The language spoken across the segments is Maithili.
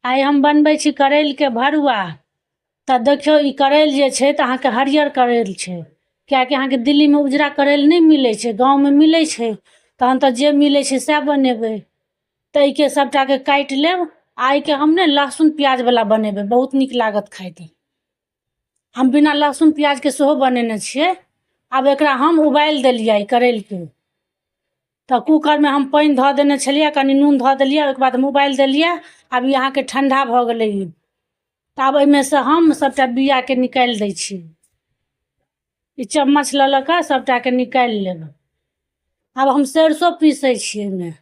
आइ हम बनबै छी करैल के भरुआ। तऽ देखियो ई करैल जे छै तऽ अहाँके हरियर करैल छै, कियाकि अहाँके दिल्ली में उजरा करैल नहीं मिले छै, गाँव में मिले छै। तहन तऽ जे मिले छै सएह बनेबै। तै के सबटा के काटि लेब। आइ के हम ने लहसुन प्याज वाला बनेबै, बहुत निक लागत खाइत। हम बिना लहसुन प्याज के सेहो बनेने छियै। आब एकरा हम उबालि देलियै करैल के। तऽ कुकर में हम पानी धऽ देने छलियै, कनी नून धऽ देलियै, ओहिके बाद हम उबालि देलियै। आब ई अहाँके ठंडा भऽ गेलै। तऽ आब एहिमे से हम सबटा बिया के निकालि दै छी। ई चम्मच लऽ कऽ सबटा के निकालि लेब। आब हम सरसों पीसै छियै एहिमे।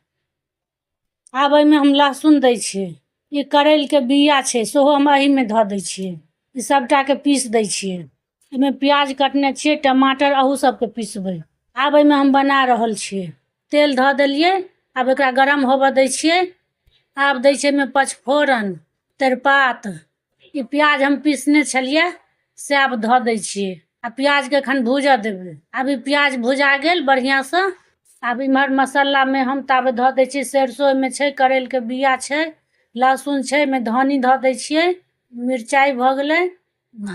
आब एहिमे हम लहसुन दै छियै। ई करैल के बिया छै सेहो हम एही में धऽ दै छियै। ई सबटा के पीस दै छियै। एहिमे प्याज कटने छियै, टमाटर अहू सबके पीसबै। आब एहिमे हम बना रहल छियै। तेल धऽ देलियै, आब एकरा गरम होबऽ दै छियै। आब दै छियै एहिमे पचफोरन, तेजपात। ई प्याज हम पीसने छलियै से आब धऽ दै छियै। आ प्याज के एखन भूजऽ देबै। आब ई प्याज भुजा गेल बढ़िया से। आब इम्हर मसाला में हम ताबे धऽ दै छियै सरसों में छै, करैल के बिया छै, लहसुन छै, एहिमे धनी धऽ दै छियै, मिरचाई भऽ गेलै,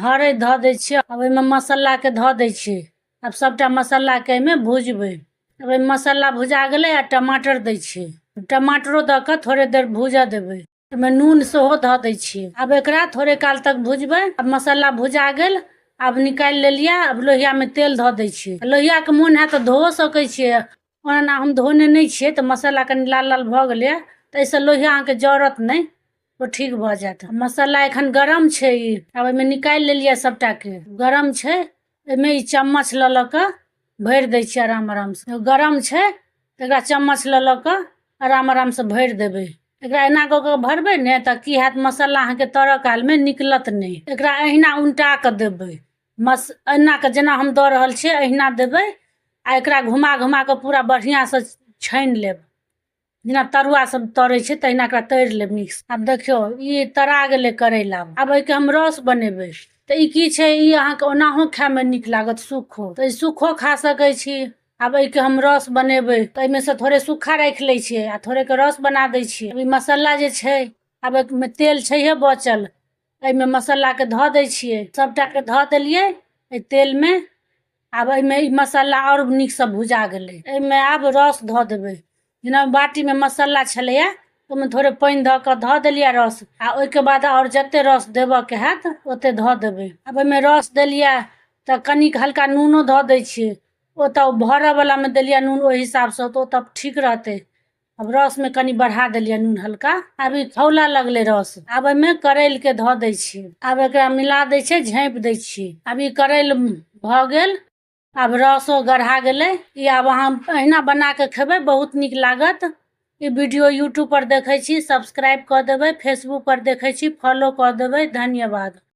हरैद धऽ दै छियै। अब एहिमे मसाला के धऽ दै छियै। अब सबटा मसाला के एहिमे भूजबै। अब एहिमे मसाला भुजा गेलै आ टमाटर दै छियै। टमाटरो दऽ कऽ थोड़े देर भूजऽ देबै। एहिमे नून सेहो धऽ दै छियै। अब एकरा थोड़े काल तक भुजबै। अब मसाला भुजा गेल। अब निकालि लेलियै। अब लोहिया में तेल धऽ दै छियै। लोहिया के मोन हैत तऽ धोओ सकै छियै। ओना हम धोने नहीं छियै तऽ मसाला कनी लाल लाल भऽ गेलै। तऽ एहिसँ लोहिया अहाँके जरत नहीं, ओ ठीक भऽ जायत। मसाला एखन गरम छै। अब एहिमे निकालि लेलियै सबटा के। गरम छै, एहिमे ई चम्मच लऽ कऽ भरि दै छियै आराम आराम से। गरम छै तऽ एकरा चम्मच लऽ कऽ आराम आराम से भरि देबै। एकरा एना कऽ के भरबै ने तऽ की हैत, मसाला अहाँके तरऽ काल में निकलत नहीं। एकरा अहिना उल्टा कऽ देबै। एना के जेना हम दऽ रहल छियै अहिना देबै। आ एकरा घुमा घुमा कऽ पूरा बढ़िया से छानि लेब। जेना तरुआ सब तरै छै तहिना एकरा तैर लेब नीक से। आब देखियो ई तरा गेलै करैला। आब एहिके हम रस बनेबै। तऽ ई की छै, ई अहाँके ओनाहो खाय में नीक लागत सूखो। तऽ ई सूखो खा सकै छी। आब एहिके हम रस बनेबै। तऽ एहिमे से थोड़े सूखा राखि लै छियै आ थोड़े के रस बना दै छियै। ई मसाला जे छै, आब एहिमे तेल छैहे बचल। एहिमे मसाला के धऽ दै छियै। सबटा के धऽ देलियै एहि तेल में। आब एहिमे ई मसाला और नीक से भुजा गेलै। एहिमे आब रस धऽ देबै। जेना बाटी में मसाला छलैया, ओहिमे थोड़े पानी धऽ देलियै रस। आ ओहिके बाद और जते रस देबऽ के हैत ओते धऽ देबै। आब एहिमे रस देलियै तऽ कनिक हल्का नूनो धऽ दै छियै। ओ तऽ भरऽ वाला में देलियै नून ओहि हिसाब से, तो तब ठीक रहतै। अब रस में कनी बढ़ा देलियै नून हल्का। आब ई खौला लगले रस। आब एहिमे करैल के धऽ दै छियै। आब एकरा मिला दै छियै, झाँपि दै छियै। आब ई करैल भऽ गेल। आब रसो गढ़ा गेलै। ई आब अहाँ अहिना बना के खेबै, बहुत नीक लागत। ई वीडियो यूट्यूब पर देखै छी सब्सक्राइब कऽ देबै, फेसबुक पर देखै छी फॉलो कऽ देबै। धन्यवाद।